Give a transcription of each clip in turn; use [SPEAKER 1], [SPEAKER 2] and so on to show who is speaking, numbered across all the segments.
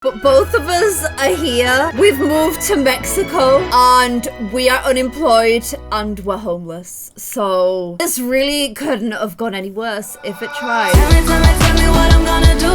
[SPEAKER 1] But both of us are here. We've moved to Mexico and we are unemployed and we're homeless. So this really couldn't have gone any worse if it tried.
[SPEAKER 2] Tell me what I'm gonna do.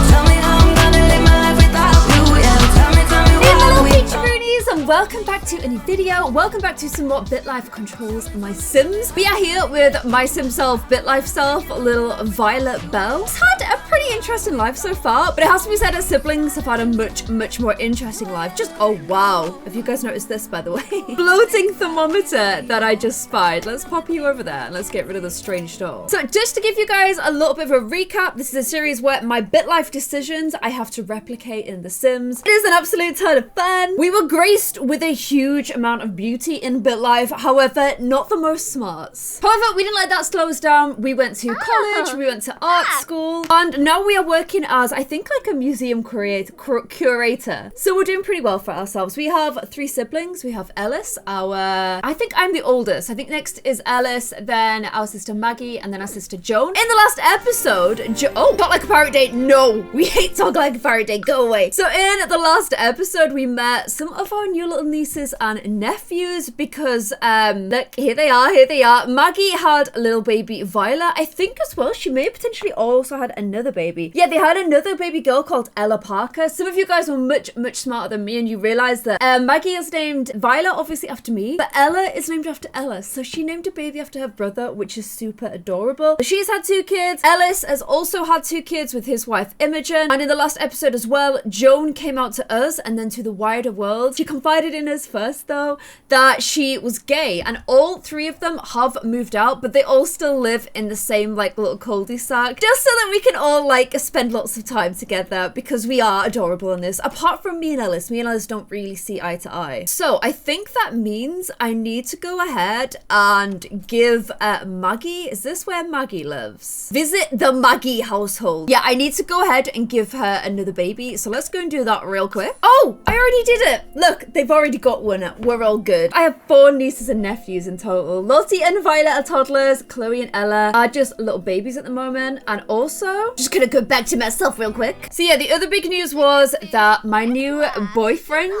[SPEAKER 2] Tell me how I'm gonna live my life without you. Yeah, tell me
[SPEAKER 1] Hey
[SPEAKER 2] what
[SPEAKER 1] little
[SPEAKER 2] we
[SPEAKER 1] peach broonies, and welcome back to a new video. Welcome back to some more Bitlife controls my Sims. We are here with my Sim self, Bitlife self, little Violet Belle. It's had a pretty interesting life so far, but it has to be said her siblings have had a much more interesting life. Just, oh wow. Have you guys noticed this, by the way? Floating thermometer that I just spied. Let's pop you over there and let's get rid of the strange door. So just to give you guys a little bit of a recap, this is a series where my Bitlife decisions I have to replicate in The Sims. It is an absolute ton of fun. We were graced with a huge amount of beauty in Bitlife, however, not the most smarts. However, we didn't let that slow us down. We went to college, we went to art school, and now we are working as, I think, like a museum curator. So we're doing pretty well for ourselves. We have 3 siblings. We have Ellis, I think I'm the oldest. I think next is Ellis, then our sister Maggie, and then our sister Joan. In the last episode, Talk Like a Pirate Day. No, we hate Talk Like a Pirate Day. Go away. So in the last episode, we met some of our new little nieces and nephews because, look, here they are. Maggie had a little baby, Violet, I think as well. She may have potentially also had another baby. Yeah, they had another baby girl called Ella Parker. Some of you guys were much smarter than me and you realized that Maggie is named Violet, obviously after me, but Ella is named after Ella. So she named a baby after her brother, which is super adorable. She's had 2 kids. Ellis has also had 2 kids with his wife Imogen. And in the last episode as well, Joan came out to us and then to the wider world. She confided in us first though that she was gay, and all 3 of them have moved out, but they all still live in the same like little cul-de-sac, just so that we can all like spend lots of time together because we are adorable in this. Apart from me and Ellis don't really see eye to eye. So I think that means I need to go ahead and give Maggie, is this where Maggie lives? Visit the Maggie household. Yeah, I need to go ahead and give her another baby. So let's go and do that real quick. Oh, I already did it. Look, they've already got one. We're all good. I have 4 nieces and nephews in total. Lottie and Violet are toddlers. Chloe and Ella are just little babies at the moment. And also, just gonna go back to myself real quick. So yeah, the other big news was that my new boyfriend,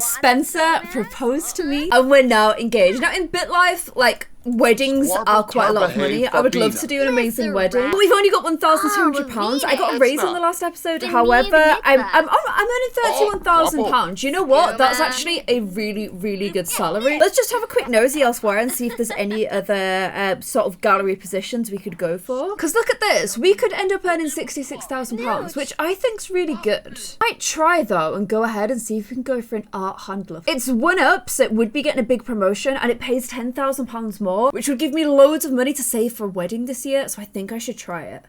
[SPEAKER 1] Spencer, proposed to me and we're now engaged. Now in Bitlife, like, weddings are quite a lot of money. I would love to do an amazing wedding, but we've only got £1,200. I got a raise in the last episode. However, I'm earning £31,000. You know what? That's actually a really good salary. Let's just have a quick nosy elsewhere and see if there's any other sort of gallery positions we could go for. Because look at this, we could end up earning £66,000, which I think's really good. Might try though and go ahead and see if we can go for an art handler. It's 1-up, so it would be getting a big promotion, and it pays £10,000 more, which would give me loads of money to save for a wedding this year, so I think I should try it.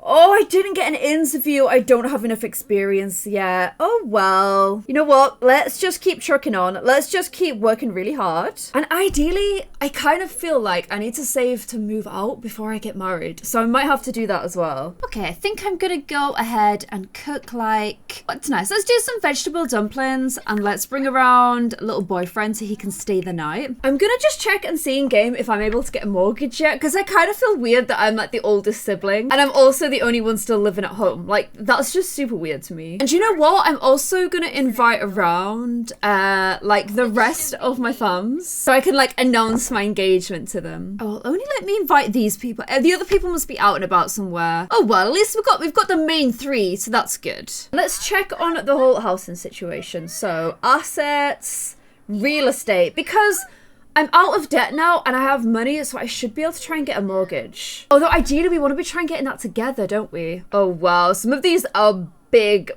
[SPEAKER 1] Oh, I didn't get an interview. I don't have enough experience yet. Oh, well. You know what? Let's just keep trucking on. Let's just keep working really hard. And ideally, I kind of feel like I need to save to move out before I get married. So I might have to do that as well. Okay, I think I'm gonna go ahead and cook like... What's nice? Let's do some vegetable dumplings and let's bring around a little boyfriend so he can stay the night. I'm gonna just check and see in game if I'm able to get a mortgage yet, because I kind of feel weird that I'm like the oldest sibling and I'm also the only one still living at home. Like, that's just super weird to me. And you know what? I'm also gonna invite around like the rest of my fams so I can like announce my engagement to them. Oh, only let me invite these people. The other people must be out and about somewhere. Oh well, at least we've got the main 3, so that's good. Let's check on the whole housing situation. So assets, real estate, because I'm out of debt now and I have money, so I should be able to try and get a mortgage. Although ideally we want to be trying getting that together, don't we? Oh wow, some of these are big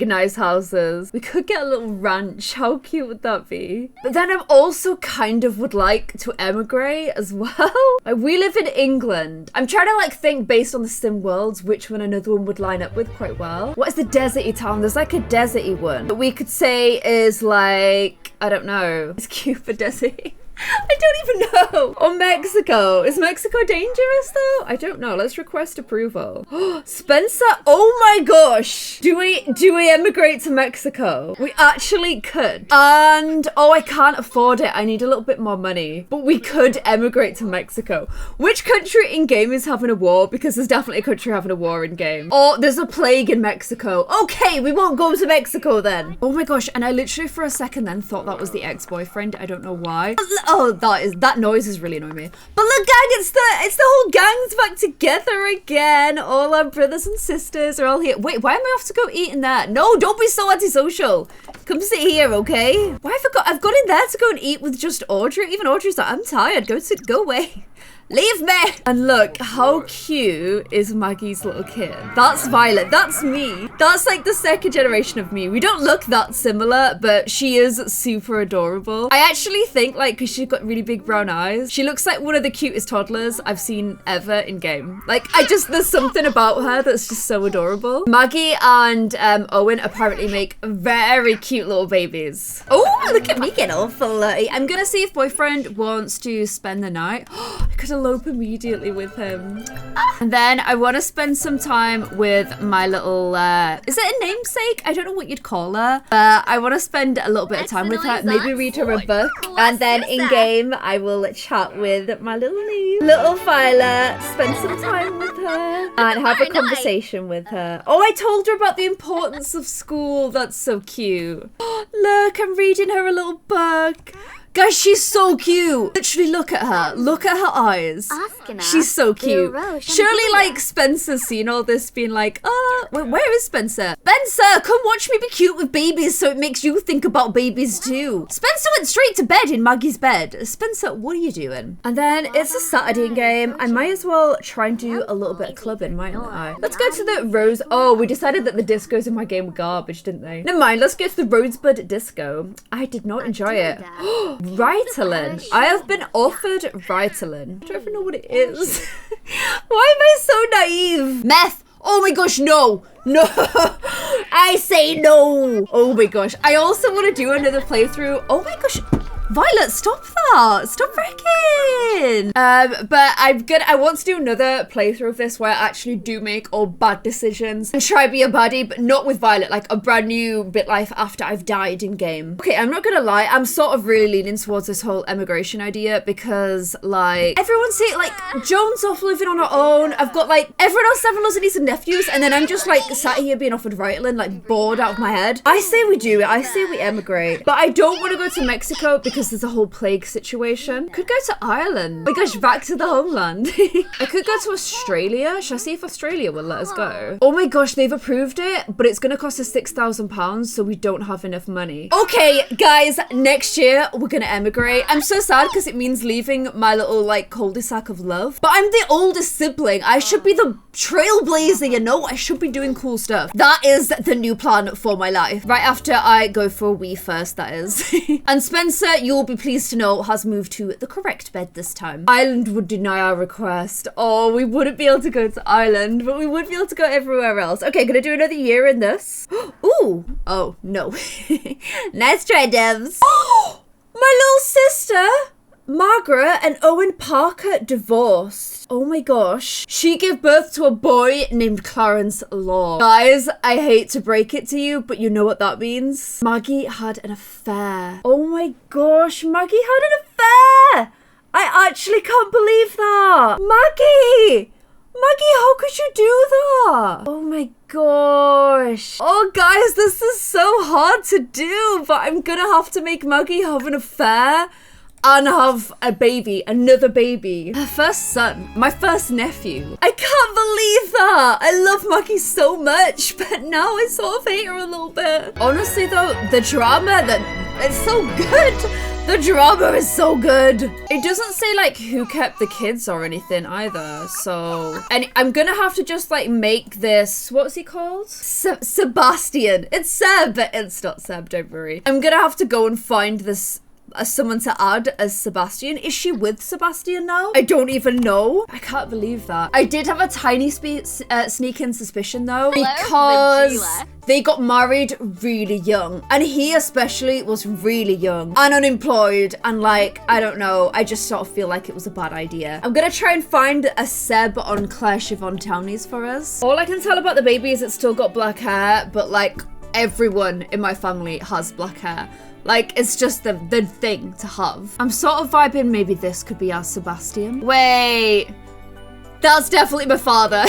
[SPEAKER 1] nice houses. We could get a little ranch. How cute would that be? But then I'm also kind of would like to emigrate as well. Like, we live in England. I'm trying to like think based on the sim worlds which one another one would line up with quite well. What is the deserty town? There's like a deserty one that we could say is like, I don't know, it's cute for deserty. I don't even know. Or Mexico. Is Mexico dangerous though? I don't know. Let's request approval. Spencer, oh my gosh. Do we emigrate to Mexico? We actually could. And oh, I can't afford it. I need a little bit more money. But we could emigrate to Mexico. Which country in game is having a war? Because there's definitely a country having a war in game. Or there's a plague in Mexico. Okay, we won't go to Mexico then. Oh my gosh, and I literally for a second then thought that was the ex-boyfriend. I don't know why. Oh, that noise is really annoying me. But look, gang, it's the whole gang's back together again. All our brothers and sisters are all here. Wait, why am I off to go eat in there? No, don't be so antisocial. Come sit here, okay? Why I've gone in there to go and eat with just Audrey. Even Audrey's like, I'm tired. Go away. Leave me! And look, how cute is Maggie's little kid? That's Violet. That's me. That's like the second generation of me. We don't look that similar, but she is super adorable. I actually think like, because she's got really big brown eyes, she looks like one of the cutest toddlers I've seen ever in game. Like, there's something about her that's just so adorable. Maggie and Owen apparently make very cute little babies. Oh, look at me get all flirty. I'm gonna see if boyfriend wants to spend the night. I could elope immediately with him. And then I want to spend some time with my little, is it a namesake? I don't know what you'd call her. I want to spend a little bit of time with her. Maybe read her a book. And then in game, I will chat with my little niece. Little Violet, spend some time with her and have a conversation with her. Oh, I told her about the importance of school. That's so cute. Look, I'm reading her a little book. Guys, she's so cute. Literally, look at her. Look at her eyes. She's so cute. Surely, like, Spencer's seen all this being like, where is Spencer? Spencer, come watch me be cute with babies so it makes you think about babies too. Spencer went straight to bed in Maggie's bed. Spencer, what are you doing? And then it's a Saturday game. I might as well try and do a little bit of clubbing, mightn't I? Let's go to the Rose. Oh, we decided that the discos in my game were garbage, didn't they? Never mind, let's go to the Rosebud Disco. I did not enjoy it. Ritalin. I have been offered Ritalin. I don't even know what it is. Why am I so naive? Meth. Oh my gosh, no. No. I say no. Oh my gosh. I also want to do another playthrough. Oh my gosh. Violet, stop that. Stop wrecking. But I want to do another playthrough of this where I actually do make all bad decisions and try to be a baddie, but not with Violet, like a brand new Bitlife after I've died in game. Okay, I'm not gonna lie, I'm sort of really leaning towards this whole emigration idea because like everyone's here, like Joan's off living on her own. I've got like everyone else having lots of nieces and nephews, and then I'm just like sat here being offered Ritalin, like bored out of my head. I say we do it. I say we emigrate, but I don't want to go to Mexico because there's a whole plague situation. Could go to Ireland. Oh my gosh, back to the homeland. I could go to Australia. Should I see if Australia will let us go? Oh my gosh, they've approved it, but it's gonna cost us £6,000, so we don't have enough money. Okay, guys, next year we're gonna emigrate. I'm so sad because it means leaving my little like cul-de-sac of love. But I'm the oldest sibling. I should be the trailblazer, you know? I should be doing cool stuff. That is the new plan for my life. Right after I go for a wee first, that is. And Spencer, you'll be pleased to know, has moved to the correct bed this time. Ireland would deny our request. Oh, we wouldn't be able to go to Ireland, but we would be able to go everywhere else. Okay, gonna do another year in this. Ooh. Oh, no. Nice try, devs. Oh, my little sister, Margaret and Owen Parker divorced. Oh my gosh. She gave birth to a boy named Clarence Law. Guys, I hate to break it to you, but you know what that means? Maggie had an affair. Oh my gosh, Maggie had an affair! I actually can't believe that. Maggie! Maggie, how could you do that? Oh my gosh. Oh guys, this is so hard to do, but I'm gonna have to make Maggie have an affair and have a baby, another baby. Her first son, my first nephew. I can't believe that. I love Maggie so much, but now I sort of hate her a little bit. Honestly though, the drama, it's so good. The drama is so good. It doesn't say like who kept the kids or anything either, so. And I'm gonna have to just like make this, what's he called? Sebastian. It's Seb, but it's not Seb, don't worry. I'm gonna have to go and find this someone to add as Sebastian. Is she with Sebastian now? I don't even know. I can't believe that. I did have a tiny sneaking suspicion though, because they got married really young, and he especially was really young and unemployed, and like, I don't know, I just sort of feel like it was a bad idea. I'm gonna try and find a Seb on Clare Siobhan townies for us. All I can tell about the baby is it's still got black hair, but like everyone in my family has black hair. Like, it's just the thing to have. I'm sort of vibing maybe this could be our Sebastian. Wait. That's definitely my father.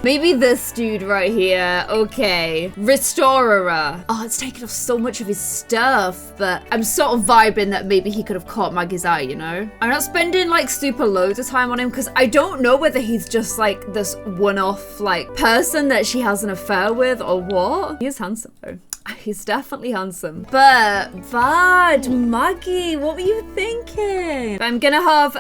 [SPEAKER 1] Maybe this dude right here. Okay. Restorer. Oh, it's taken off so much of his stuff, but I'm sort of vibing that maybe he could have caught Maggie's eye, you know? I'm not spending like super loads of time on him because I don't know whether he's just like this one-off like person that she has an affair with or what. He is handsome though. He's definitely handsome. But bad, Maggie, what were you thinking? I'm gonna have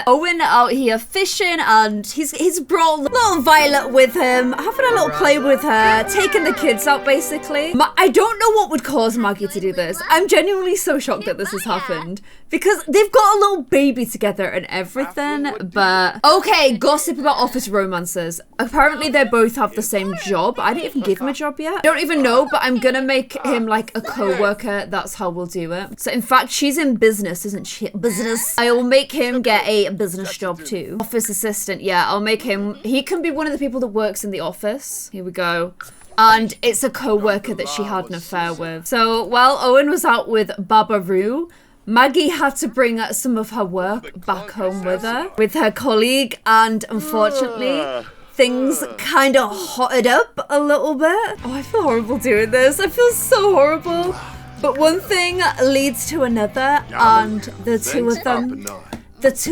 [SPEAKER 1] Owen out here fishing, and he's brought little Violet with him, having a little play with her, taking the kids out basically. I don't know what would cause Maggie to do this. I'm genuinely so shocked that this has happened because they've got a little baby together and everything. But okay, gossip about office romances. Apparently they both have the same job. I didn't even give him a job yet. I don't even know, but I'm gonna make him like a co-worker. That's how we'll do it. So in fact, she's in business, isn't she? Business. I will make him get a business job too. Office assistant. Yeah, I'll make him. He can be one of the people that works in the office. Here we go. And it's a co-worker that she had an affair with. So while Owen was out with Babaroo, Maggie had to bring some of her work back home with her colleague, and unfortunately things kind of hotted up a little bit. Oh, I feel horrible doing this. I feel so horrible. But one thing leads to another, and the two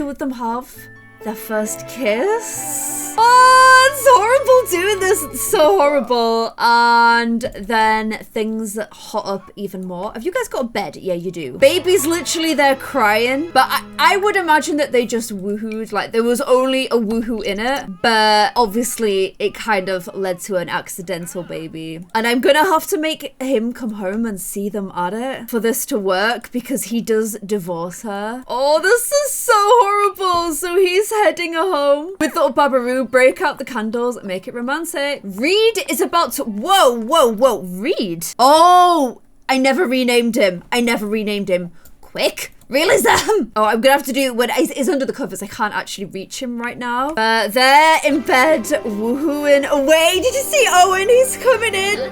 [SPEAKER 1] of them have their first kiss. Oh, it's horrible doing this. It's so horrible. And then things hot up even more. Have you guys got a bed? Yeah, you do. Baby's literally there crying. But I would imagine that they just woohooed. Like, there was only a woohoo in it. But obviously, it kind of led to an accidental baby. And I'm gonna have to make him come home and see them at it for this to work, because he does divorce her. Oh, this is so horrible. So he's heading home with little Babaroo. Break out the candles, make it romantic. Reed is about to... Whoa. Reed? Oh, I never renamed him. Quick. Realism. Oh, I'm gonna have to do it when he's under the covers. I can't actually reach him right now. They're in bed, woohooing away. Did you see Owen? He's coming in.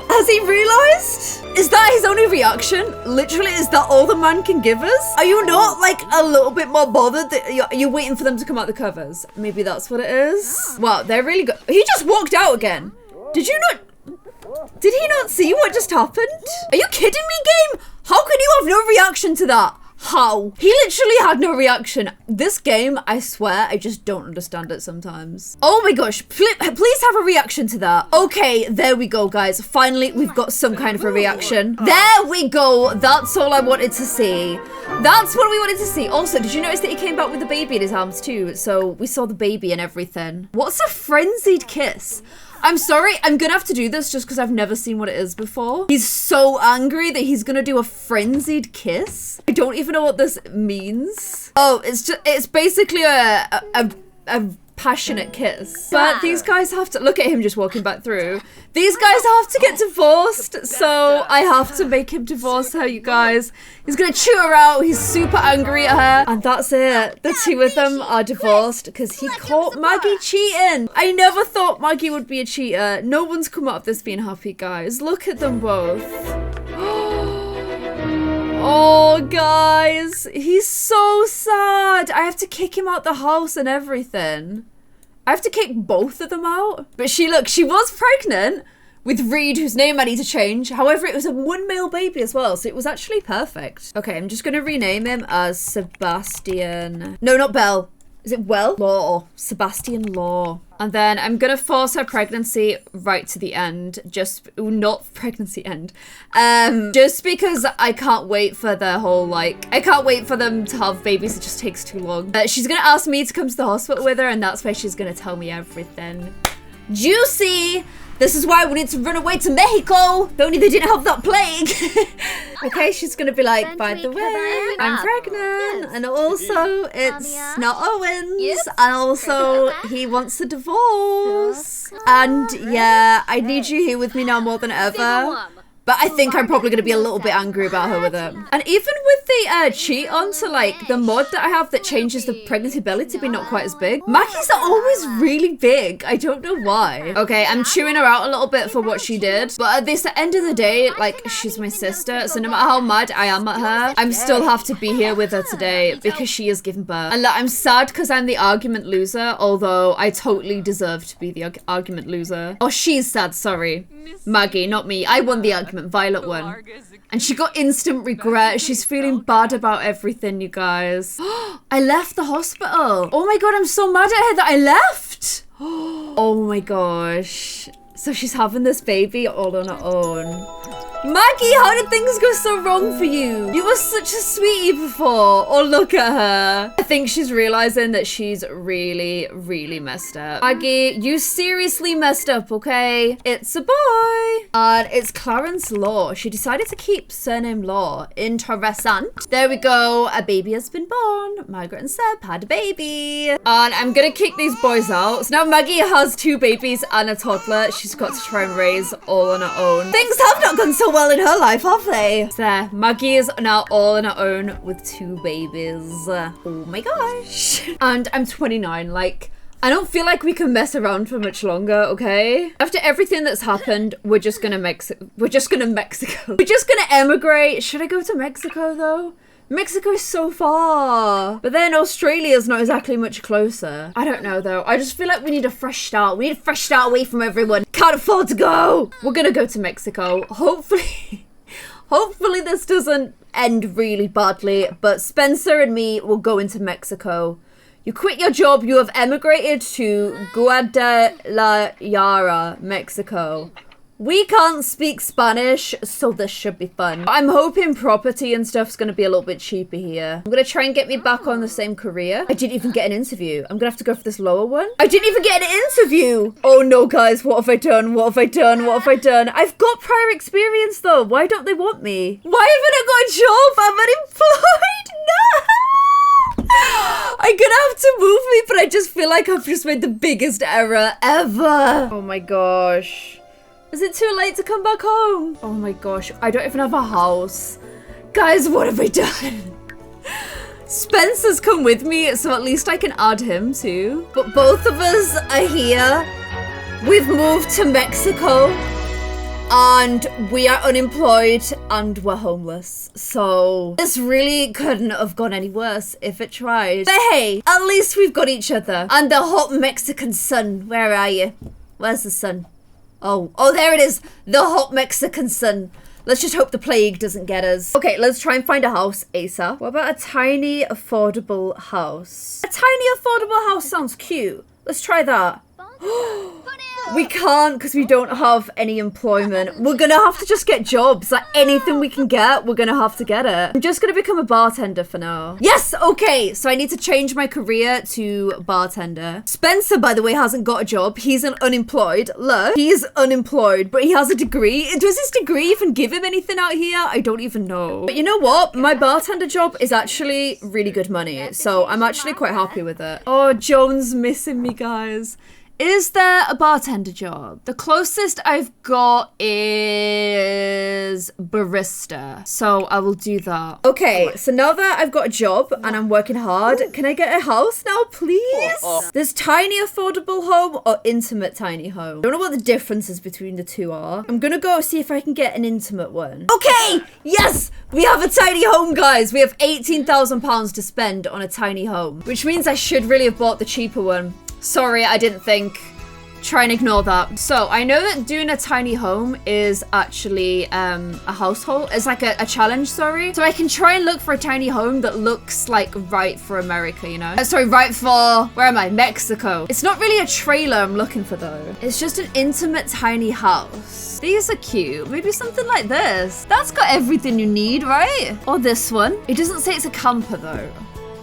[SPEAKER 1] Has he realized? Is that his only reaction? Literally, is that all the man can give us? Are you not like a little bit more bothered that you're waiting for them to come out the covers? Maybe that's what it is. Wow, they're really good. He just walked out again. Did he not see what just happened? Are you kidding me, game? How can you have no reaction to that? How? He literally had no reaction. This game, I swear, I just don't understand it sometimes. Oh my gosh, please have a reaction to that. Okay, there we go, guys. Finally, we've got some kind of a reaction. There we go. That's all I wanted to see. That's what we wanted to see. Also, did you notice that he came back with the baby in his arms too? So we saw the baby and everything. What's a frenzied kiss? I'm sorry, I'm gonna have to do this just because I've never seen what it is before. He's so angry that he's gonna do a frenzied kiss. I don't even know what this means. Oh, it's basically a passionate kiss. But these guys have to, look at him just walking back through. These guys have to get divorced, so I have to make him divorce her, you guys. He's gonna chew her out, he's super angry at her, and that's it. The two of them are divorced because he caught Maggie cheating. I never thought Maggie would be a cheater. No one's come out of this being happy, guys. Look at them both. Oh, guys, he's so sad. I have to kick him out the house and everything. I have to kick both of them out. But she was pregnant with Reed, whose name I need to change. However, it was a one male baby as well, so it was actually perfect. Okay, I'm just gonna rename him as Sebastian. No, not Belle. Is it Well? Law. Sebastian Law. And then I'm gonna force her pregnancy right to the end. Not pregnancy end. Just because I can't wait for the whole, I can't wait for them to have babies. It just takes too long. She's gonna ask me to come to the hospital with her, and that's where she's gonna tell me everything. Juicy! This is why we need to run away to Mexico. If only they didn't have that plague. Okay, she's gonna be like, by the way, I'm pregnant, and also it's not Owen's, and also he wants a divorce, and yeah, I need you here with me now more than ever. But I think I'm probably going to be a little bit angry about her with it. And even with the cheat on to like the mod that I have that changes the pregnancy belly to be not quite as big. Maggie's are always really big. I don't know why. Okay, I'm chewing her out a little bit for what she did. But at the end of the day, like, she's my sister. So no matter how mad I am at her, I'm still have to be here with her today because she is giving birth. And like, I'm sad because I'm the argument loser, although I totally deserve to be the argument loser. Oh, she's sad, sorry. Maggie, not me. I won the argument. Violet won. And she got instant regret. She's feeling bad about everything, you guys. I left the hospital. Oh my god, I'm so mad at her that I left. Oh my gosh. So she's having this baby all on her own. Maggie, how did things go so wrong for you? You were such a sweetie before. Oh, look at her. I think she's realizing that she's really, really messed up. Maggie, you seriously messed up, okay? It's a boy. And it's Clarence Law. She decided to keep surname Law. Interessant. There we go. A baby has been born. Margaret and Seb had a baby. And I'm gonna kick these boys out. So now Maggie has 2 babies and a toddler. She's got to try and raise all on her own. Things have not gone so well in her life, have they? So there, Maggie is now all on her own with 2 babies. Oh my gosh. And I'm 29, like, I don't feel like we can mess around for much longer, okay? After everything that's happened, we're just gonna Mexico. We're just gonna emigrate. Should I go to Mexico though? Mexico is so far. But then Australia's not exactly much closer. I don't know though. I just feel like we need a fresh start. We need a fresh start away from everyone. Can't afford to go. We're gonna go to Mexico. Hopefully this doesn't end really badly. But Spencer and me will go into Mexico. You quit your job. You have emigrated to Guadalajara, Mexico. We can't speak Spanish, so this should be fun. I'm hoping property and stuff's gonna be a little bit cheaper here. I'm gonna try and get me back on the same career. I didn't even get an interview. I'm gonna have to go for this lower one. I didn't even get an interview! Oh no, guys, what have I done? What have I done? What have I done? I've got prior experience though. Why don't they want me? Why haven't I got a job? I'm unemployed. No! I'm gonna have to move me, but I just feel like I've just made the biggest error ever. Oh my gosh. Is it too late to come back home? Oh my gosh, I don't even have a house. Guys, what have I done? Spencer's come with me, so at least I can add him too. But both of us are here. We've moved to Mexico. And we are unemployed and we're homeless. So this really couldn't have gone any worse if it tried. But hey, at least we've got each other. And the hot Mexican sun. Where are you? Where's the sun? Oh, there it is. The hot Mexican sun. Let's just hope the plague doesn't get us. Okay, let's try and find a house ASAP. What about a tiny, affordable house? A tiny, affordable house sounds cute. Let's try that. We can't because we don't have any employment. We're gonna have to just get jobs. Like anything we can get, we're gonna have to get it. I'm just gonna become a bartender for now. Yes, okay. So I need to change my career to bartender. Spencer, by the way, hasn't got a job. He's unemployed. Look, he's unemployed, but he has a degree. Does his degree even give him anything out here? I don't even know. But you know what? My bartender job is actually really good money. So I'm actually quite happy with it. Oh, Joan's missing me, guys. Is there a bartender job? The closest I've got is barista. So I will do that. Okay, so now that I've got a job and I'm working hard, can I get a house now, please? There's tiny affordable home or intimate tiny home. I don't know what the differences between the two are. I'm gonna go see if I can get an intimate one. Okay, yes! We have a tiny home, guys. We have £18,000 to spend on a tiny home, which means I should really have bought the cheaper one. Sorry, I didn't think. Try and ignore that. So I know that doing a tiny home is actually a household. It's like a challenge, sorry. So I can try and look for a tiny home that looks like right for America, you know? Sorry, right for, where am I? Mexico. It's not really a trailer I'm looking for though. It's just an intimate tiny house. These are cute. Maybe something like this. That's got everything you need, right? Or this one. It doesn't say it's a camper though.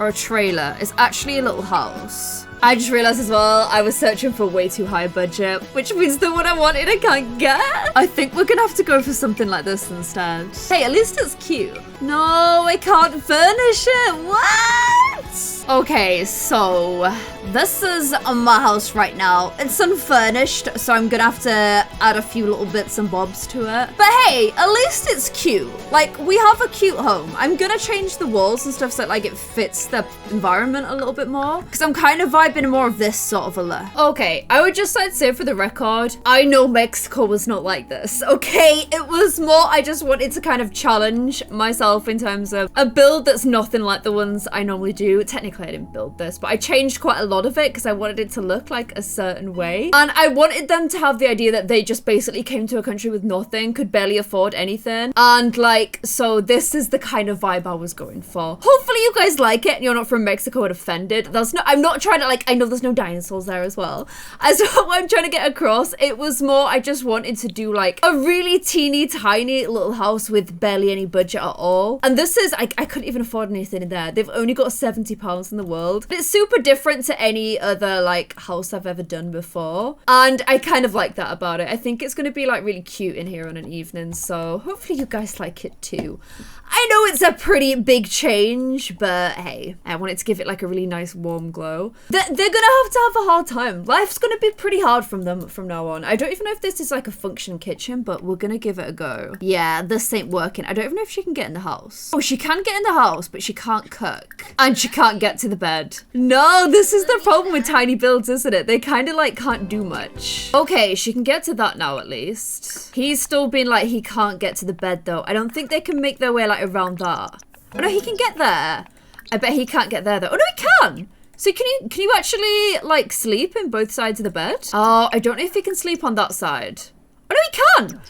[SPEAKER 1] Or a trailer. It's actually a little house. I just realized as well, I was searching for way too high budget, which means the one I wanted I can't get. I think we're gonna have to go for something like this instead. Hey, at least it's cute. No, I can't furnish it. What? Okay, so this is my house right now. It's unfurnished, so I'm gonna have to add a few little bits and bobs to it. But hey, at least it's cute. Like, we have a cute home. I'm gonna change the walls and stuff so that, like, it fits the environment a little bit more, because I'm kind of vibing more of this sort of a look. Okay, I would just like to say for the record, I know Mexico was not like this. Okay, it was more, I just wanted to kind of challenge myself in terms of a build that's nothing like the ones I normally do. Technically, I didn't build this, but I changed quite a lot of it because I wanted it to look like a certain way. And I wanted them to have the idea that they just basically came to a country with nothing, could barely afford anything. And like, so this is the kind of vibe I was going for. Hopefully you guys like it and you're not from Mexico and offended. I'm not trying to, like, I know there's no dinosaurs there as well. As what I'm trying to get across, it was more, I just wanted to do like a really teeny tiny little house with barely any budget at all. And this is, I couldn't even afford anything in there. They've only got £70 in the world. But it's super different to any other like house I've ever done before. And I kind of like that about it. I think it's going to be like really cute in here on an evening. So hopefully you guys like it too. I know it's a pretty big change, but hey, I wanted to give it like a really nice warm glow. They're gonna have a hard time. Life's gonna be pretty hard from them from now on. I don't even know if this is like a functioning kitchen, but we're gonna give it a go. Yeah, this ain't working. I don't even know if she can get in the house. Oh, she can get in the house, but she can't cook. And she can't get to the bed. No, this is the problem with tiny builds, isn't it? They kind of like can't do much. Okay, she can get to that now at least. He's still being like he can't get to the bed though. I don't think they can make their way like around that. Oh no, he can get there. I bet he can't get there though. Oh no, he can. So can you actually like sleep in both sides of the bed? Oh, I don't know if he can sleep on that side. Oh no, he can.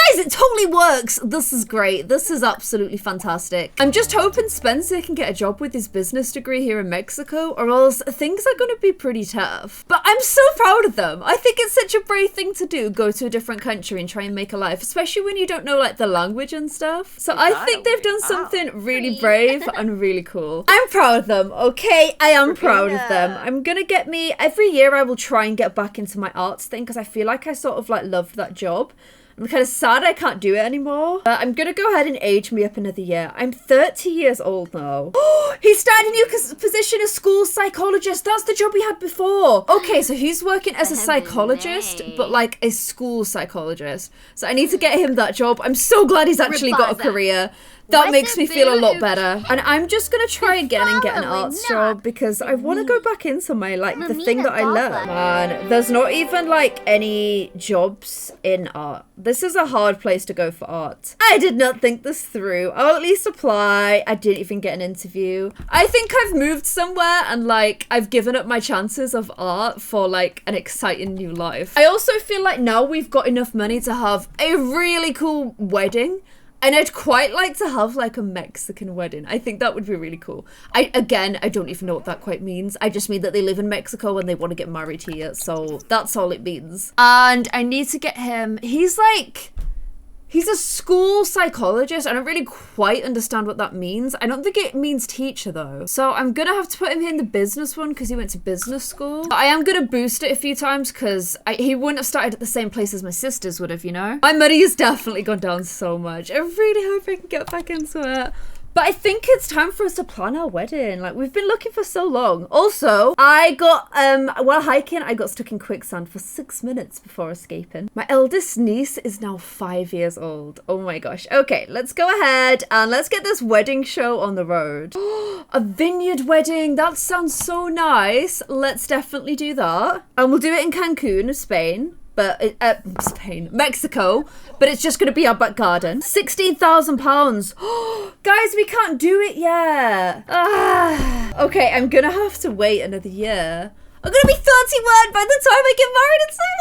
[SPEAKER 1] Guys, it totally works. This is great. This is absolutely fantastic. I'm just hoping Spencer can get a job with his business degree here in Mexico, or else things are going to be pretty tough. But I'm so proud of them. I think it's such a brave thing to do, go to a different country and try and make a life, especially when you don't know like the language and stuff. So I think they've done something really brave and really cool. I'm proud of them, okay? I am proud of them. I'm gonna get me, every year I will try and get back into my arts thing because I feel like I sort of like loved that job. I'm kind of sad I can't do it anymore. I'm gonna go ahead and age me up another year. I'm 30 years old now. He started a new position as school psychologist. That's the job we had before. Okay, so he's working as a psychologist, but like a school psychologist. So I need to get him that job. I'm so glad he's actually got a career. That makes me feel a lot better. And I'm just gonna try again and get an arts job because I want to go back into my, like, the thing that I love. Man, there's not even, like, any jobs in art. This is a hard place to go for art. I did not think this through. I'll at least apply. I didn't even get an interview. I think I've moved somewhere and, like, I've given up my chances of art for, like, an exciting new life. I also feel like now we've got enough money to have a really cool wedding. And I'd quite like to have like a Mexican wedding. I think that would be really cool. I don't even know what that quite means. I just mean that they live in Mexico and they want to get married here. So that's all it means. And I need to get him, he's a school psychologist. I don't really quite understand what that means. I don't think it means teacher though. So I'm gonna have to put him in the business one because he went to business school. But I am gonna boost it a few times because he wouldn't have started at the same place as my sisters would have, you know? My money has definitely gone down so much. I really hope I can get back into it. But I think it's time for us to plan our wedding. Like, we've been looking for so long. Also, I got, while hiking, I got stuck in quicksand for 6 minutes before escaping. My eldest niece is now 5 years old. Oh my gosh. Okay, let's go ahead and let's get this wedding show on the road. A vineyard wedding. That sounds so nice. Let's definitely do that. And we'll do it in Cancun, Spain. But Mexico, but it's just going to be our back garden. £16,000. Guys, we can't do it yet. Okay, I'm going to have to wait another year. I'm going to be 31 by the time I get married. It's so old.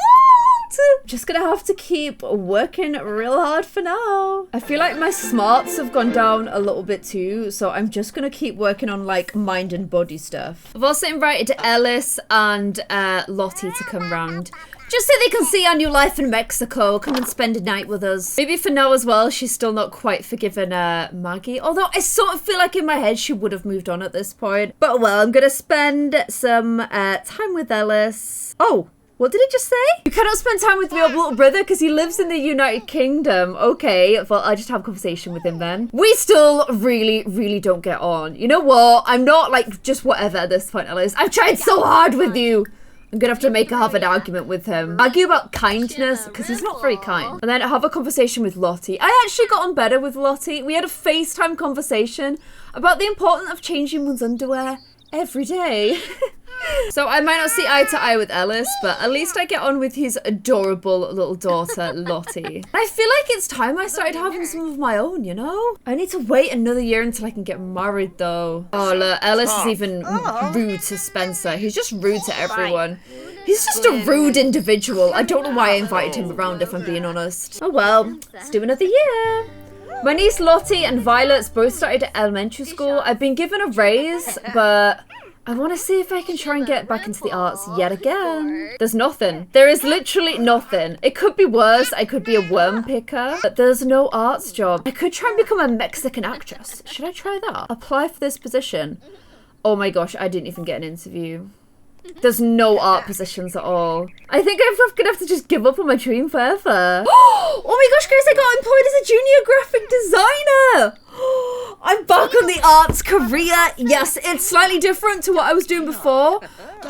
[SPEAKER 1] Just going to have to keep working real hard for now. I feel like my smarts have gone down a little bit too, so I'm just going to keep working on like mind and body stuff. I've also invited Ellis and Lottie to come round, Just so they can see our new life in Mexico. Come and spend a night with us. Maybe for now as well, she's still not quite forgiven Maggie. Although I sort of feel like in my head she would have moved on at this point. But well, I'm gonna spend some time with Ellis. Oh. What did it just say? You cannot spend time with your little brother because he lives in the United Kingdom. Okay, well, I'll just have a conversation with him then. We still really, really don't get on. You know what? I'm not like just whatever at this point, Ellis. I've tried so hard with you. I'm gonna have to have an argument with him. Argue about kindness, because he's not very kind. And then have a conversation with Lottie. I actually got on better with Lottie. We had a FaceTime conversation about the importance of changing one's underwear every day. So I might not see eye to eye with Ellis, but at least I get on with his adorable little daughter, Lottie. I feel like it's time I started having some of my own, you know? I need to wait another year until I can get married, though. Oh, look, Ellis is even rude to Spencer. He's just rude to everyone. He's just a rude individual. I don't know why I invited him around, if I'm being honest. Oh, well, let's do another year. My niece Lottie and Violet's both started at elementary school. I've been given a raise, but I want to see if I can try and get back into the arts yet again. There's nothing. There is literally nothing. It could be worse. I could be a worm picker, but there's no arts job. I could try and become a Mexican actress. Should I try that? Apply for this position. Oh my gosh, I didn't even get an interview. There's no art positions at all. I think I'm gonna have to just give up on my dream forever. Oh my gosh, guys, I got employed as a junior graphic designer. I'm back on the arts career. Yes, it's slightly different to what I was doing before,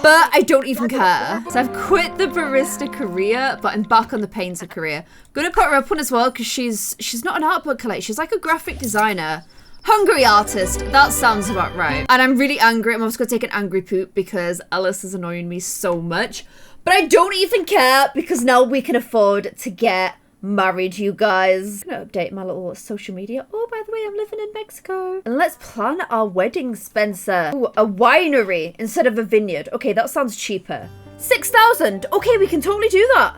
[SPEAKER 1] but I don't even care. So I've quit the barista career, but I'm back on the painter career. Gonna put her up on as well because she's not an art book collector. She's like a graphic designer. Hungry artist, that sounds about right. And I'm really angry. I'm also gonna take an angry poop because Ellis is annoying me so much. But I don't even care because now we can afford to get married, you guys. I'm gonna update my little social media. Oh, by the way, I'm living in Mexico. And let's plan our wedding, Spencer. Ooh, a winery instead of a vineyard. Okay, that sounds cheaper. 6,000. Okay, we can totally do that.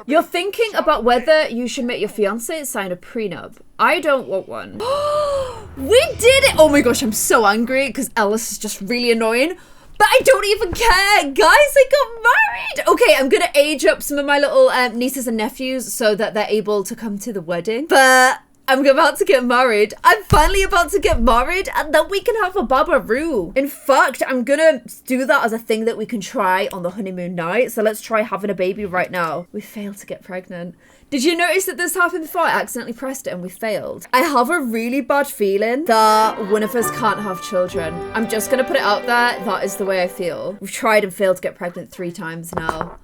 [SPEAKER 1] You're thinking about whether you should make your fiance sign a prenup. I don't want one. We did it! Oh my gosh, I'm so angry because Ellis is just really annoying. But I don't even care, guys, I got married! Okay, I'm gonna age up some of my little nieces and nephews so that they're able to come to the wedding. But I'm about to get married. I'm finally about to get married and then we can have a babaroo. In fact, I'm gonna do that as a thing that we can try on the honeymoon night. So let's try having a baby right now. We failed to get pregnant. Did you notice that this happened before? I accidentally pressed it and we failed. I have a really bad feeling that one of us can't have children. I'm just gonna put it out there. That is the way I feel. We've tried and failed to get pregnant 3 times now.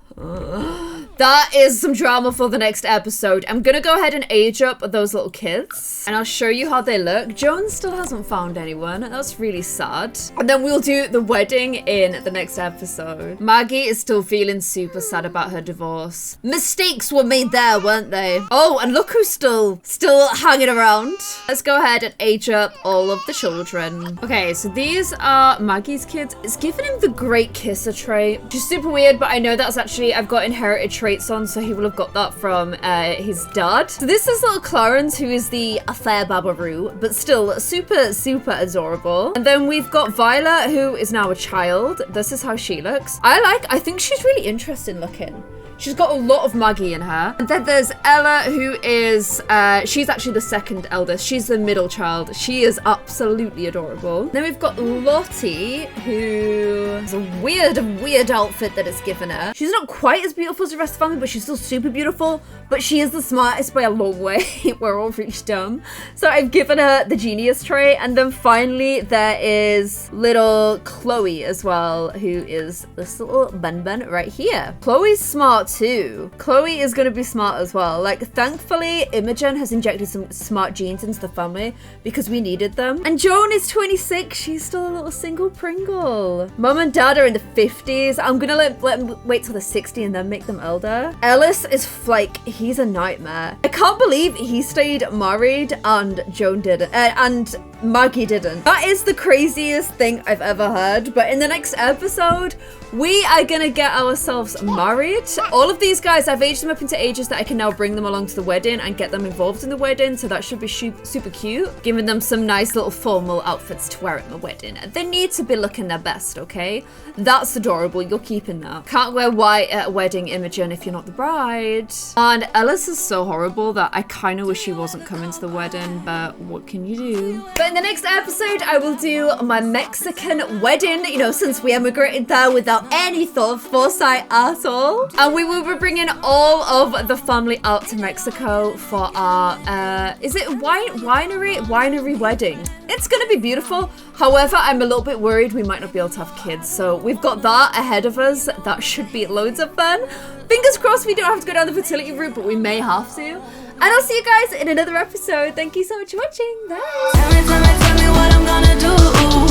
[SPEAKER 1] That is some drama for the next episode. I'm gonna go ahead and age up those little kids and I'll show you how they look. Joan still hasn't found anyone. That's really sad. And then we'll do the wedding in the next episode. Maggie is still feeling super sad about her divorce. Mistakes were made there, weren't they? Oh, and look who's still hanging around. Let's go ahead and age up all of the children. Okay, so these are Maggie's kids. It's giving him the great kisser trait, which is super weird, but I know that's actually, I've got inherited traits on, so he will have got that from his dad. So this is little Clarence, who is the affair babaroo, but still super, super adorable. And then we've got Violet, who is now a child. This is how she looks. I think she's really interesting looking. She's got a lot of Maggie in her. And then there's Ella, who is, she's actually the second eldest. She's the middle child. She is absolutely adorable. Then we've got Lottie, who has a weird outfit that it's given her. She's not quite as beautiful as the rest of the family, but she's still super beautiful. But she is the smartest by a long way. We're all really dumb. So I've given her the genius trait. And then finally, there is little Chloe as well, who is this little bun right here. Chloe's smart too. Chloe is going to be smart as well. Like, thankfully, Imogen has injected some smart genes into the family because we needed them. And Joan is 26. She's still a little single Pringle. Mom and Dad are in the 50s. I'm going to let them wait till they're 60 and then make them elder. Ellis is like, he's a nightmare. I can't believe he stayed married and Joan didn't. And Maggie didn't. That is the craziest thing I've ever heard. But in the next episode, we are gonna get ourselves married. All of these guys, I've aged them up into ages that I can now bring them along to the wedding and get them involved in the wedding. So that should be super cute. Giving them some nice little formal outfits to wear at the wedding. They need to be looking their best, okay? That's adorable. You're keeping that. Can't wear white at a wedding, Imogen, if you're not the bride. And Ellis is so horrible that I kind of wish she wasn't coming to the wedding, but what can you do? But in the next episode, I will do my Mexican wedding, you know, since we emigrated there without any thought of foresight at all. And we will be bringing all of the family out to Mexico for our, is it winery wedding. It's gonna be beautiful. However, I'm a little bit worried we might not be able to have kids. So we've got that ahead of us. That should be loads of fun. Fingers crossed we don't have to go down the fertility route, but we may have to. And I'll see you guys in another episode. Thank you so much for watching. Bye.
[SPEAKER 2] Tell me what I'm gonna do.